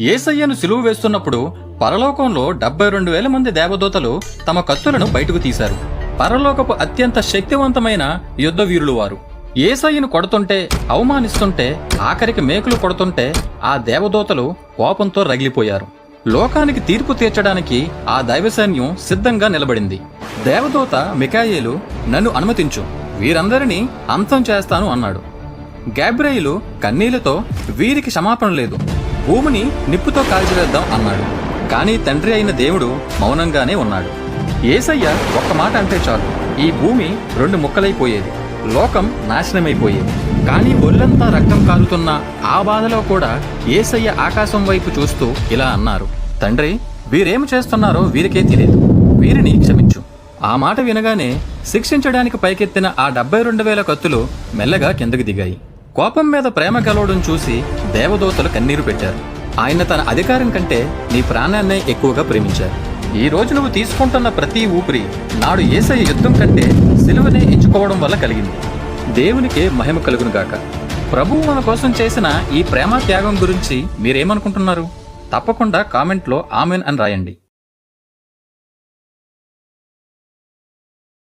యేసయ్యను సిలువ వేస్తున్నప్పుడు పరలోకంలో 72,000 మంది దేవదూతలు తమ కత్తులను బయటకు తీశారు. పరలోకపు అత్యంత శక్తివంతమైన యుద్ధ వీరులు వారు. యేసయ్యను కొడుతుంటే, అవమానిస్తుంటే, ఆఖరికి మేకులు కొడుతుంటే ఆ దేవదూతలు కోపంతో రగిలిపోయారు. లోకానికి తీర్పు తీర్చడానికి ఆ దైవసైన్యం సిద్ధంగా నిలబడింది. దేవదూత మిఖాయేలు, నన్ను అనుమతించు, వీరందరినీ అంతం చేస్తాను అన్నాడు. గాబ్రియేలు కన్నీళ్లతో, వీరికి క్షమాపణ లేదు, భూమిని నిప్పుతో కాల్చివేద్దాం అన్నాడు. కానీ తండ్రి అయిన దేవుడు మౌనంగానే ఉన్నాడు. యేసయ్య ఒక్క మాట అంటే చాలు, ఈ భూమి 2 ముక్కలైపోయేది, లోకం నాశనమైపోయేది. కానీ ఒళ్ళంతా రక్తం కారుతున్న ఆ బాధలో కూడా యేసయ్య ఆకాశం వైపు చూస్తూ ఇలా అన్నారు, తండ్రి, వీరేం చేస్తున్నారో వీరికే తెలియదు, వీరిని క్షమించు. ఆ మాట వినగానే శిక్షించడానికి పైకెత్తిన ఆ 72,000 కత్తులు మెల్లగా కిందకి దిగాయి. కోపం మీద ప్రేమ కలవడం చూసి దేవదూతలు కన్నీరు పెట్టారు. ఆయన తన అధికారం కంటే నీ ప్రాణాన్నే ఎక్కువగా ప్రేమించారు. ఈ రోజు నువ్వు తీసుకుంటున్న ప్రతి ఊపిరి నాడు యేసయ్య యుద్ధం కంటే సిలువనే ఎంచుకోవడం వల్ల కలిగింది. దేవునికే మహిమ కలుగునుగాక. ప్రభువు మన కోసం చేసిన ఈ ప్రేమ త్యాగం గురించి మీరేమనుకుంటున్నారు? తప్పకుండా కామెంట్లో ఆమెన్ అని రాయండి.